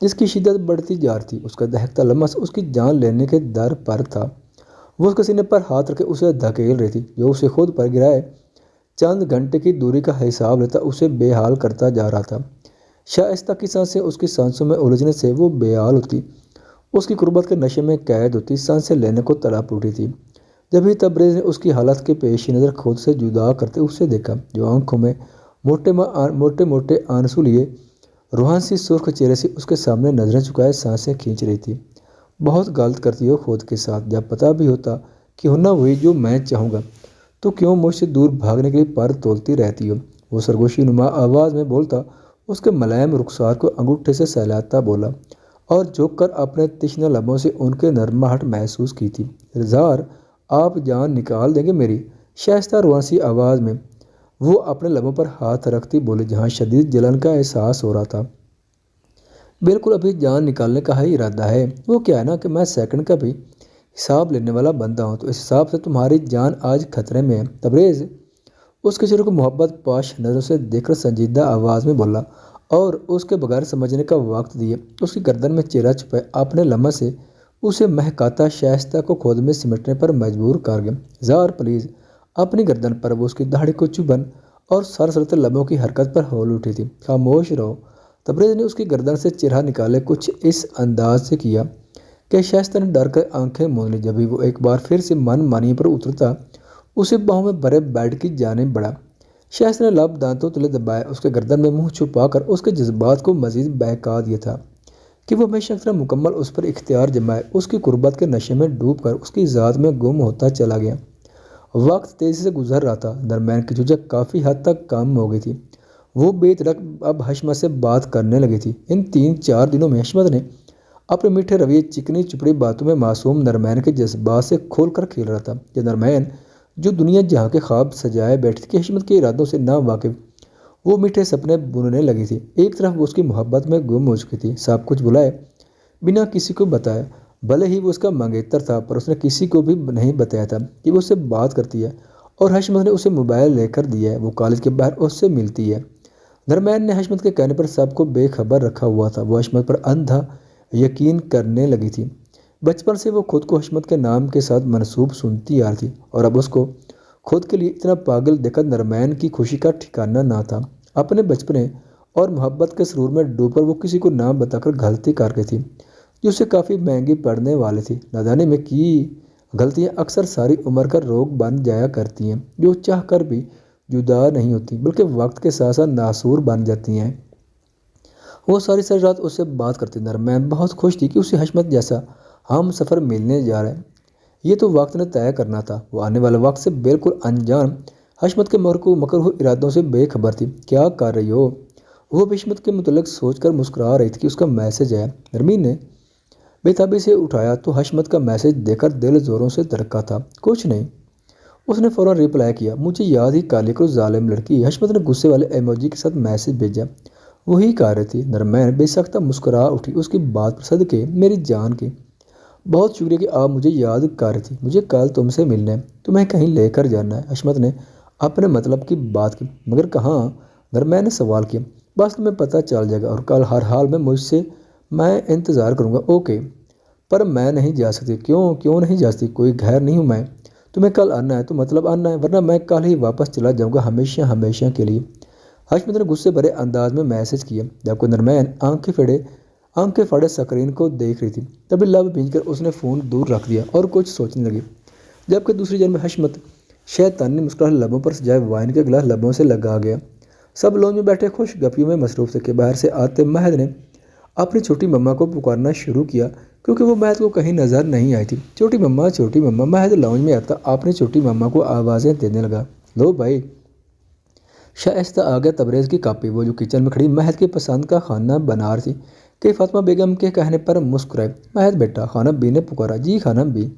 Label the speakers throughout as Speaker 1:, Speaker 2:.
Speaker 1: جس کی شدت بڑھتی جا رہی تھی۔ اس کا دہکتا لمس اس کی جان لینے کے در پر تھا۔ وہ اس کے سینے پر ہاتھ رکھے اسے دھکیل رہی تھی، جو اسے خود پر گرائے چند گھنٹے کی دوری کا حساب لیتا اسے بے حال کرتا جا رہا تھا۔ شائستہ کی سانسیں اس کی سانسوں میں الجھنے سے وہ بے حال ہوتی، اس کی قربت کے نشے میں قید ہوتی، سانسیں لینے کو تڑپ اٹھی تھی۔ جبھی تبریز نے اس کی حالت کے پیش نظر خود سے جدا کرتے اسے دیکھا، جو آنکھوں میں موٹے موٹے آنسو لیے روحان سی سرخ چہرے سے اس کے سامنے نظریں چکائے سانسیں کھینچ رہی تھی۔ بہت غلط کرتی ہو خود کے ساتھ، جب پتہ بھی ہوتا کہ ہونا وہی جو میں چاہوں گا تو کیوں مجھ سے دور بھاگنے کے لیے پر تولتی رہتی ہو؟ وہ سرگوشی نما آواز میں بولتا اس کے ملائم رخسار کو انگوٹھے سے سہلاتا بولا، اور جھک کر اپنے تشنہ لبوں سے ان کے نرماہٹ محسوس کی تھی۔ زار، آپ جان نکال دیں گے میری؟ شائستہ روحان سی آواز میں وہ اپنے لبوں پر ہاتھ رکھتی بولی، جہاں شدید جلن کا احساس ہو رہا تھا۔ بالکل، ابھی جان نکالنے کا ہی ارادہ ہے۔ وہ کیا ہے نا کہ میں سیکنڈ کا بھی حساب لینے والا بندہ ہوں، تو اس حساب سے تمہاری جان آج خطرے میں ہے۔ تبریز اس کے چہرے کو محبت پاش نظروں سے دیکھ کر سنجیدہ آواز میں بولا، اور اس کے بغیر سمجھنے کا وقت دیے اس کی گردن میں چہرہ چھپائے اپنے لمس سے اسے مہکاتا شائستہ کو خود میں سمٹنے پر مجبور کر گیا۔ زار پلیز، اپنی گردن پر وہ اس کی داڑھی کو چبھن اور سرسرتے لبوں کی حرکت پر ہول اٹھی تھی۔ خاموش رہو۔ تبریز نے اس کی گردن سے چہرہ نکالے کچھ اس انداز سے کیا کہ شائستہ نے ڈر کر آنکھیں موند لی۔ جبھی وہ ایک بار پھر سے من مانی پر اترتا اسے باہوں میں بھرے بیڈ کی جانب بڑھا۔ شائستہ نے لب دانتوں تلے دبائے اس کے گردن میں منہ چھپا کر اس کے جذبات کو مزید بہکا دیا تھا کہ وہ ہمیشہ کی طرح مکمل اس پر اختیار جمائے۔ اس کی قربت کے نشے میں ڈوب کر اس کی ذات میں گم ہوتا چلا گیا۔ وقت تیزی سے گزر رہا تھا، درمیان کی جھجک کافی حد تک کم ہو گئی تھی۔ وہ بے دھڑک اب حشمت سے بات کرنے لگی تھی۔ ان 3-4 دنوں میں حشمت نے اپنے میٹھے رویے، چکنی چپڑی باتوں میں معصوم نرمین کے جذبات سے کھول کر کھیل رہا تھا۔ یہ نرمین جو دنیا جہاں کے خواب سجائے بیٹھی تھی کہ حشمت کے ارادوں سے نا واقف، وہ میٹھے سپنے بننے لگی تھی۔ ایک طرف وہ اس کی محبت میں گم ہو چکی تھی، سب کچھ بلائے بنا کسی کو بتائے۔ بھلے ہی وہ اس کا منگیتر تھا، پر اس نے کسی کو بھی نہیں بتایا تھا کہ وہ اس سے بات کرتی ہے، اور حشمت نے اسے موبائل لے کر دیا ہے، وہ کالج کے باہر اس سے ملتی ہے۔ نرمین نے حشمت کے کہنے پر سب کو بے خبر رکھا ہوا تھا۔ وہ حشمت پر اندھا یقین کرنے لگی تھی۔ بچپن سے وہ خود کو حشمت کے نام کے ساتھ منسوب سنتی آ رہی تھی، اور اب اس کو خود کے لیے اتنا پاگل دیکھ کر نرمین کی خوشی کا ٹھکانہ نہ تھا۔ اپنے بچپنے اور محبت کے سرور میں ڈوب کر وہ کسی کو نام بتا کر غلطی کر گئی تھی جو اسے کافی مہنگی پڑنے والی تھی۔ نادانی میں کی غلطیاں اکثر ساری عمر کا روگ بن جایا کرتی ہیں، جو چاہ کر بھی جدا نہیں ہوتی، بلکہ وقت کے ساتھ ساتھ ناسور بن جاتی ہیں۔ وہ ساری رات اس سے بات کرتی۔ نرمین بہت خوش تھی کہ اسے حشمت جیسا ہم سفر ملنے جا رہے ہیں۔ یہ تو وقت نے طے کرنا تھا۔ وہ آنے والے وقت سے بالکل انجان حشمت کے مکروہ ارادوں سے بے خبر تھی۔ کیا کر رہی ہو؟ وہ حشمت کے متعلق سوچ کر مسکرا رہی تھی کہ اس کا میسج آیا۔ نرمین نے بے تابی سے اٹھایا تو حشمت کا میسج دیکھ کر دل زوروں سے دھڑکا تھا۔ کچھ نہیں، اس نے فوراً ریپلائی کیا۔ مجھے یاد ہی کر لیا کرو ظالم لڑکی۔ حشمت نے غصے والے ایموجی کے ساتھ میسج بھیجا۔ وہی کر رہی تھی۔ نرمین بے سختہ مسکرا اٹھی۔ اس کی بات پر صدقے میری جان کے بہت شکریہ کہ آپ مجھے یاد کر رہی تھی۔ مجھے کل تم سے ملنا ہے، تمہیں کہیں لے کر جانا ہے۔ حشمت نے اپنے مطلب کی بات کی۔ مگر کہاں؟ نرمین نے سوال کیا۔ بس تمہیں پتہ چل جائے گا، اور کل ہر حال میں میں انتظار کروں گا۔ اوکے؟ پر میں نہیں جا سکتی۔ کیوں نہیں جا سکتی؟ کوئی غیر نہیں ہوں میں۔ تمہیں کل آنا ہے تو مطلب آنا ہے، ورنہ میں کل ہی واپس چلا جاؤں گا، ہمیشہ کے لیے۔ حشمت نے غصے بھرے انداز میں میسج کیا، جبکہ نرمین آنکھیں پھاڑے اسکرین کو دیکھ رہی تھی۔ تبھی لب بھیج کر اس نے فون دور رکھ دیا اور کچھ سوچنے لگی، جبکہ دوسری جانب میں حشمت شیطانی مسکراہٹ لبوں پر سجائے وائن کے گلاس لبوں سے لگا گیا۔ سب لونج میں بیٹھے خوش گپیوں میں مصروف تھے کہ باہر سے آتے مہد نے اپنی چھوٹی مما کو پکارنا شروع کیا، کیونکہ وہ مہد کو کہیں نظر نہیں آئی تھی۔ چھوٹی مما۔ مہد لاؤنج میں آتا اپنی چھوٹی مما کو آوازیں دینے لگا۔ لو بھائی۔ شائستہ آ گیا تبریز کی کاپی، وہ جو کچن میں کھڑی مہد کی پسند کا کھانا بنا رہی تھی کہ فاطمہ بیگم کے کہنے پر مسکرائے۔ مہد بیٹا، خانم بی نے پکارا۔ جی خانم بی۔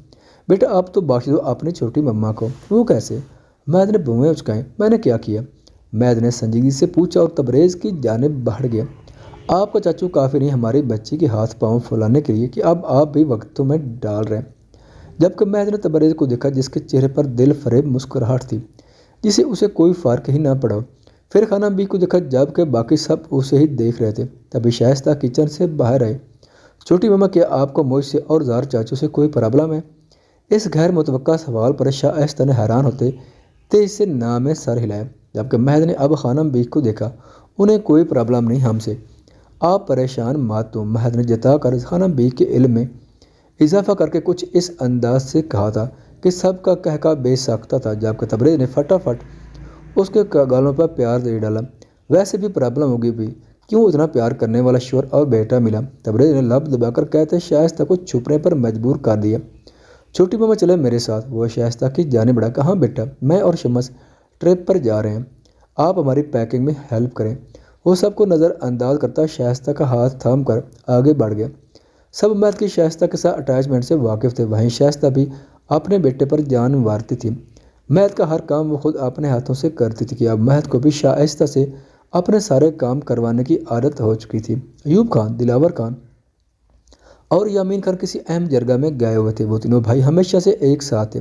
Speaker 1: بیٹا آپ تو بخش دو اپنی چھوٹی مما کو۔ وہ کیسے؟ مہد نے بھویں اچکائیں۔ میں نے کیا کیا؟ مہد نے سنجیدگی سے پوچھا اور تبریز کی جانب بڑھ گیا۔ آپ کا چاچو کافی نہیں ہماری بچی کے ہاتھ پاؤں پھلانے کے لیے کہ اب آپ بھی وقتوں میں ڈال رہے ہیں۔ جبکہ مہد نے تبریز کو دیکھا، جس کے چہرے پر دل فریب مسکراہٹ تھی، جسے اسے کوئی فرق ہی نہ پڑا۔ پھر خانہ بی کو دیکھا جب کہ باقی سب اسے ہی دیکھ رہے تھے۔ تبھی شائستہ کچن سے باہر آئے۔ چھوٹی ماما، کیا آپ کو مجھ سے اور زار چاچو سے کوئی پرابلم ہے؟ اس غیر متوقع سوال پر شائستہ نے حیران ہوتے تیز سے نہ میں سر ہلایا، جبکہ مہد نے اب خانم بیگ کو دیکھا۔ انہیں کوئی پرابلم نہیں ہم سے، آپ پریشان مت ہوں، مہد نے جتا کر خانم بیگ کے علم میں اضافہ کر کے کچھ اس انداز سے کہا تھا کہ سب کا کہکا بے ساختہ تھا، جبکہ تبریز نے فٹافٹ اس کے گالوں پر پیار دے ڈالا۔ ویسے بھی پرابلم ہوگی بھی، کیوں اتنا پیار کرنے والا شوہر اور بیٹا ملا؟ تبریز نے لب دبا کر کہتے شائستہ کو چھپنے پر مجبور کر دیا۔ چھوٹی ماما چلے میرے ساتھ، وہ شائستہ کی جانب بڑھا۔ کہاں بیٹا؟ میں اور شمس ٹرپ پر جا رہے ہیں، آپ ہماری پیکنگ میں ہیلپ کریں۔ وہ سب کو نظر انداز کرتا شائستہ کا ہاتھ تھام کر آگے بڑھ گیا۔ سب مہد کی شائستہ کے ساتھ اٹیچمنٹ سے واقف تھے، وہیں شائستہ بھی اپنے بیٹے پر جان مارتی تھی۔ مہد کا ہر کام وہ خود اپنے ہاتھوں سے کرتی تھی کہ اب مہد کو بھی شائستہ سے اپنے سارے کام کروانے کی عادت ہو چکی تھی۔ ایوب خان، دلاور خان اور یامین خان کسی اہم جرگہ میں گئے ہوئے تھے۔ وہ تینوں بھائی ہمیشہ سے ایک ساتھ تھے۔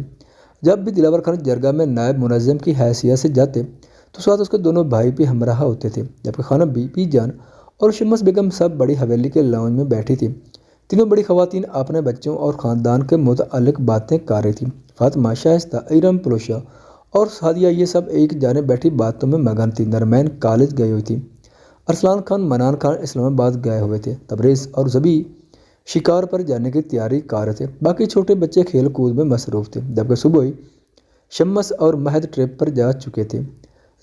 Speaker 1: جب بھی دلاور خان جرگہ میں نائب منظم کی حیثیت سے جاتے تو ساتھ اس کے دونوں بھائی بھی ہمراہ ہوتے تھے، جبکہ خانم بی جان اور شمس بیگم سب بڑی حویلی کے لاؤنج میں بیٹھی تھی۔ تینوں بڑی خواتین اپنے بچوں اور خاندان کے متعلق باتیں کر رہی تھیں۔ فاطمہ، شائستہ، ارم، پلوشا اور سعدیہ یہ سب ایک جانب بیٹھی باتوں میں مگن تھی۔ نرمین کالج گئی ہوئی تھی، ارسلان خان، منان خان اسلام آباد گئے ہوئے تھے، تبریز اور زبی شکار پر جانے کی تیاری کر رہے تھے، باقی چھوٹے بچے کھیل کود میں مصروف تھے، جبکہ صبح شمس اور مہد ٹرپ پر جا چکے تھے۔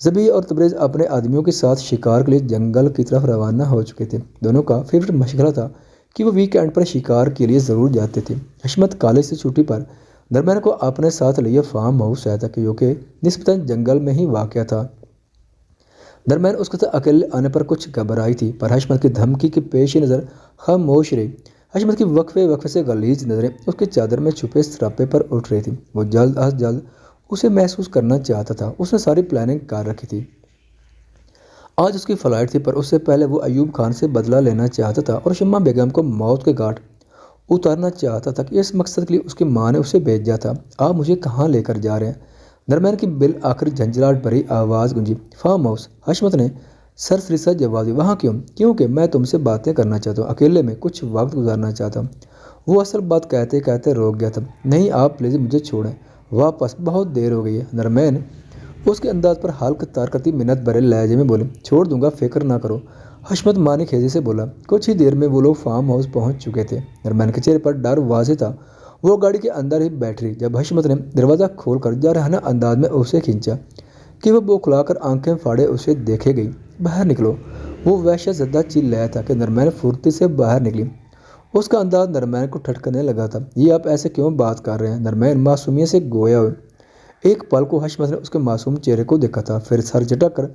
Speaker 1: زبی اور تبریز اپنے آدمیوں کے ساتھ شکار کے لیے جنگل کی طرف روانہ ہو چکے تھے۔ دونوں کا فیوریٹ مشغلہ تھا کہ وہ ویک اینڈ پر شکار کے لیے ضرور جاتے تھے۔ حشمت کالج سے چھٹی پر نرمین کو اپنے ساتھ لیے فارم ہاؤس آیا تھا، جو کہ نسبتاً جنگل میں ہی واقع تھا۔ نرمین اس کے ساتھ اکیلے آنے پر کچھ گھبرائی تھی، پر حشمت کی دھمکی کے پیش نظر خاموش رہی۔ حشمت کی وقفے سے غلیظ نظریں اس کی چادر میں چھپے سراپے پر اٹھ رہی تھیں۔ وہ جلد از جلد اسے محسوس کرنا چاہتا تھا۔ اس نے ساری پلاننگ کر رکھی تھی۔ آج اس کی فلائٹ تھی، پر اس سے پہلے وہ ایوب خان سے بدلہ لینا چاہتا تھا اور شمع بیگم کو موت کے گھاٹ اتارنا چاہتا تھا کہ اس مقصد کے لیے اس کی ماں نے اسے بھیجا تھا۔ آپ مجھے کہاں لے کر جا رہے ہیں؟ نرمین کی بالآخر جھنجھلاہٹ بھری آواز گونجی۔ فارم ہاؤس، حشمت نے سرسری سا جواب دیا۔ وہاں کیوں؟ کیونکہ میں تم سے باتیں کرنا چاہتا ہوں، اکیلے میں کچھ وقت گزارنا چاہتا ہوں۔ وہ اصل بات کہتے کہتے روک گیا تھا۔ نہیں، آپ پلیز مجھے چھوڑیں واپس، بہت دیر ہو گئی ہے۔ نرمین اس کے انداز پر حلق تار کرتی منت بھرے لہجے میں بولی۔ چھوڑ دوں گا، فکر نہ کرو، حشمت مانی خیزی سے بولا۔ کچھ ہی دیر میں وہ لوگ فارم ہاؤس پہنچ چکے تھے۔ نرمین کے چہرے پر ڈر واضح تھا۔ وہ گاڑی کے اندر ہی بیٹھ رہی جب حشمت نے دروازہ کھول کر جارحانہ انداز میں اسے کھینچا کہ وہ بوکھلا کر آنکھیں پھاڑے اسے دیکھے گئی۔ باہر نکلو، وہ وحشت زدہ چلایا تھا کہ نرمین پھرتی سے باہر نکلی۔ اس کا انداز نرمین کو ٹھٹکنے لگا تھا۔ یہ آپ ایسے کیوں بات کر رہے ہیں؟ نرمین معصومیت سے گویا ہوئے۔ ایک پل کو حشمت نے اس کے معصوم چہرے کو دیکھا تھا، پھر سر جھٹک کر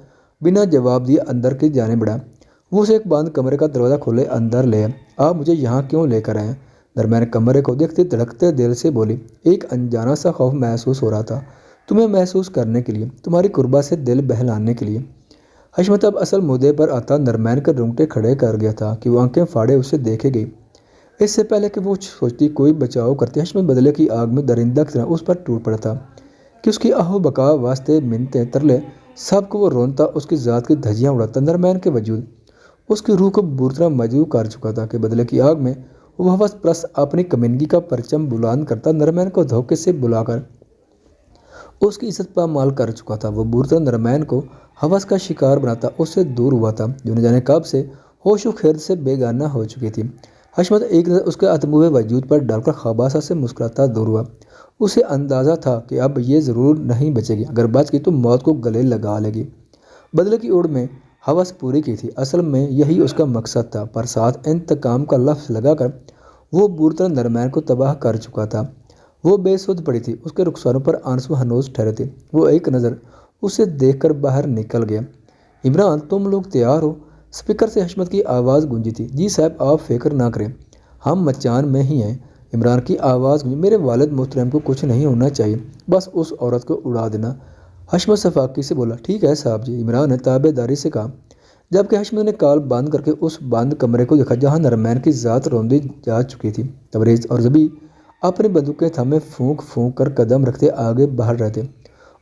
Speaker 1: بنا جواب دیے اندر کی جانب بڑھا۔ وہ اسے ایک بند کمرے کا دروازہ کھولے اندر لے آیا۔ آپ مجھے یہاں کیوں لے کر آئے ہیں؟ نرمین کمرے کو دیکھتے دھڑکتے دل سے بولی۔ ایک انجانا سا خوف محسوس ہو رہا تھا، تمہیں محسوس کرنے کے لیے، تمہاری قربا سے دل بہلانے کے لیے۔ حشمت اب اصل مدعے پر آتا نرمین کے رونگٹے کھڑے کر گیا تھا کہ وہ آنکھیں پھاڑے اسے دیکھے گئی۔ اس سے پہلے کہ وہ سوچتی کوئی بچاؤ کرتی، حشمت بدلے کی آگ میں درندہ کی طرح اس پر ٹوٹ پڑا تھا کہ اس کی آہو بقا واسطے منتیں ترلے سب کو وہ رونتا، اس کی ذات کی دھجیاں اڑاتا۔ نرمین کے وجود اس کی روح کو بری طرح مجروح کر چکا تھا کہ بدلے کی آگ میں وہ ہوس پرست اپنی کمینگی کا پرچم بلند کرتا، نرمین کو دھوکے سے بلا کر اس کی عزت پامال کر چکا تھا۔ وہ بری طرح نرمین کو ہوس کا شکار بناتا اس سے دور ہوا تھا، جو نہ جانے کب سے ہوش و خرد سے بیگانہ ہو چکی تھی۔ حشمت ایک نظر اس کے اتموے وجود پر ڈال کر خباثت سے مسکراتا دور ہوا۔ اسے اندازہ تھا کہ اب یہ ضرور نہیں بچے گی، اگر بچ گئی تو موت کو گلے لگا لے گی۔ بدلے کی اوڑ میں ہوس پوری کی تھی، اصل میں یہی اس کا مقصد تھا، پر ساتھ انتقام کا لفظ لگا کر وہ بری طرح نرمین کو تباہ کر چکا تھا۔ وہ بے سدھ پڑی تھی، اس کے رخساروں پر آنسو ہنوز ٹھہرے تھے۔ وہ ایک نظر اسے دیکھ کر باہر نکل گیا۔ عمران، تم لوگ تیار ہو؟ اسپیکر سے حشمت کی آواز گونجی تھی۔ جی صاحب، آپ فکر نہ کریں، ہم مچان میں ہی ہیں، عمران کی آواز گونجی۔ میرے والد محترم کو کچھ نہیں ہونا چاہیے، بس اس عورت کو اڑا دینا، حشمت شفاقی سے بولا۔ ٹھیک ہے صاحب جی، عمران نے تابع داری سے کہا، جبکہ حشمت نے کال بند کر کے اس بند کمرے کو دیکھا جہاں نرمین کی ذات روندی جا چکی تھی۔ تبریز اور زبی اپنی بندوقیں تھامے پھونک پھونک کر قدم رکھتے آگے بڑھ رہے تھے۔